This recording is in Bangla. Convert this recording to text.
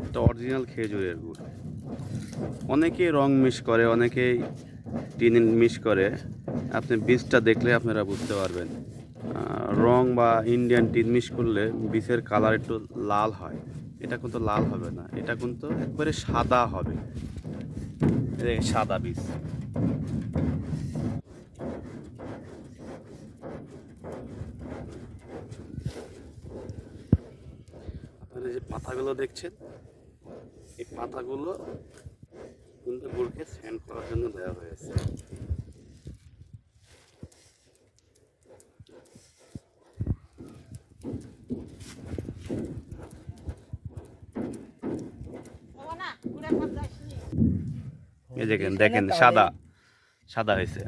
এটা অরিজিনাল খেজুরের গুড়। অনেকেই রং মিশ করে, অনেকেই টিন মিশ করে। আপনি বীজটা দেখলে আপনারা বুঝতে পারবেন। রং বা ইন্ডিয়ান টিন মিশ করলে বীজের কালার একটু লাল হয়, এটা কিন্তু লাল হবে না, এটা কিন্তু একবারে সাদা হবে। এই সাদা বীজ। আপনারা যে পাতাগুলো দেখছেন, এই পাতাগুলো কিন্তু গুড়কে স্যান্ড করার জন্য দেওয়া হয়েছে। এই দেখেন দেখেন সাদা সাদা হয়েছে।